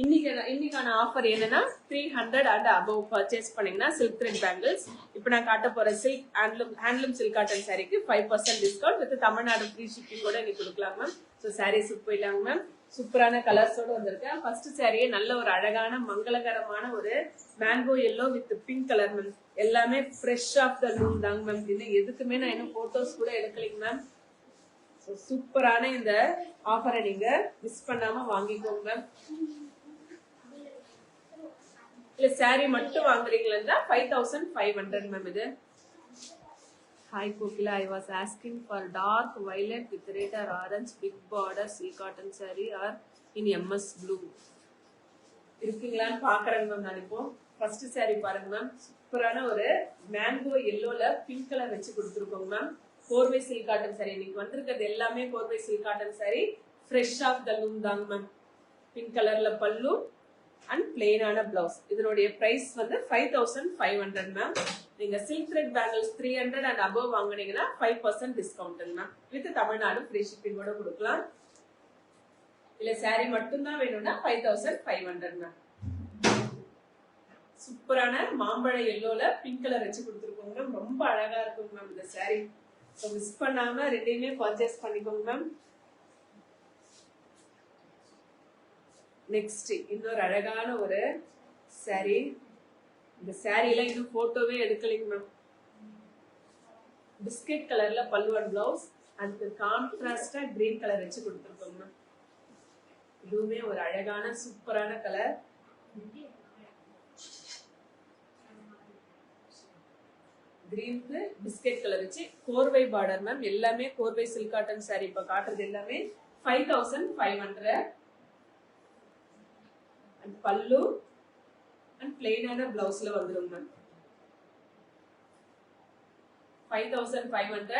இன்னைக்கான ஆஃபர் என்னன்னா 300 and above purchase பண்ணீங்கன்னா சில்க் த்ரெட் பேங்கிள்ஸ். இப்போ நான் காட்ட போற சில்க் ஹேண்ட்லூம் சில்க் காட்டன் சாரிக்கு 5% discount with Tamil Nadu free shipping கூட நீ கொடுக்கலாம் மேம். ஸோ சாரீஸ் போயிடலாங்க மேம். சூப்பரான கலர்ஸோட வந்திருக்கேன். ஃபர்ஸ்ட் சாரியே நல்ல ஒரு அழகான மங்களகரமான ஒரு mango yellow with pink colour ma'am. எல்லாமே ஃப்ரெஷ் ஆஃப் த லூம் தாங்க மேம். இன்னும் எதுக்குமே நான் இன்னும் போட்டோஸ் கூட எடுக்கலைங்க மேம். ஸோ சூப்பரான இந்த ஆஃபரை நீங்க மிஸ் பண்ணாம வாங்கிக்கோங்க மேம். இல்ல சாரி மட்டும் வாங்குறீங்களா 5500 மேம். இது hi Kokila, I was asking for dark violet with red or orange big border silk cotton sari or in MS blue இருக்கீங்களான்னு பாக்குறேங்க மேம். நான் இப்போ ஃபர்ஸ்ட் சாரி பாருங்க மேம். சூப்பரான ஒரு மேங்கோ எல்லோல பிங்க் கலர் வச்சு கொடுத்துருக்கோங்க மேம். கோர்வை சில்க் காட்டன் சாரி. இன்னைக்கு வந்திருக்கிறது எல்லாமே கோர்வை silk cotton sari. Fresh off the loom தாங்க மேம். பிங்க் கலர்ல பல்லு அண்ட் பிளெயினான பிளவுஸ். இதனுடைய பிரைஸ் வந்து 5500 மேம். நீங்க silk thread bangles 300 and above வாங்குனீங்கன்னா 5% டிஸ்கவுண்ட் ma'am. With Tamil Nadu free shipping கூட கொடுக்கலாம். இல்ல சாரி மட்டும் தான் வேணும்னா 5500 மேம். சூப்பரான மாம்பழ எல்லோல பிங்க் கலர் வச்சு கொடுத்துருக்கோங்க மேம். ரொம்ப அழகா இருக்கும் மேம் இந்த சாரி. ஸோ மிஸ் பண்ணாம ரெண்டையுமே பர்ச்சேஸ் பண்ணிக்கோங்க மேம். நெக்ஸ்ட் இன்னொரு அழகான ஒரு சாரி. இந்த சாரியில இன்னும் போட்டோவே எடுக்கலைங்க மேம். பிஸ்கட் கலர்ல பல்லு அண்ட் பிளவுஸ் அதுக்கு கான்ட்ராஸ்டா கிரீன் கலர் வச்சு கொடுத்துருக்கோங்க மேம். இதுவுமே ஒரு அழகான சூப்பரான கலர். கிரீனுக்கு பிஸ்கட் கலர் வச்சு கோர்வை பார்டர் மேம். எல்லாமே கோர்வை சில்க் காட்டன் சாரி. இப்ப காட்டுறது எல்லாமே 5500 அண்ட் பல்லு அண்ட் பிளெயினான பிளவுஸ்ல வந்துடும் மேம். 5500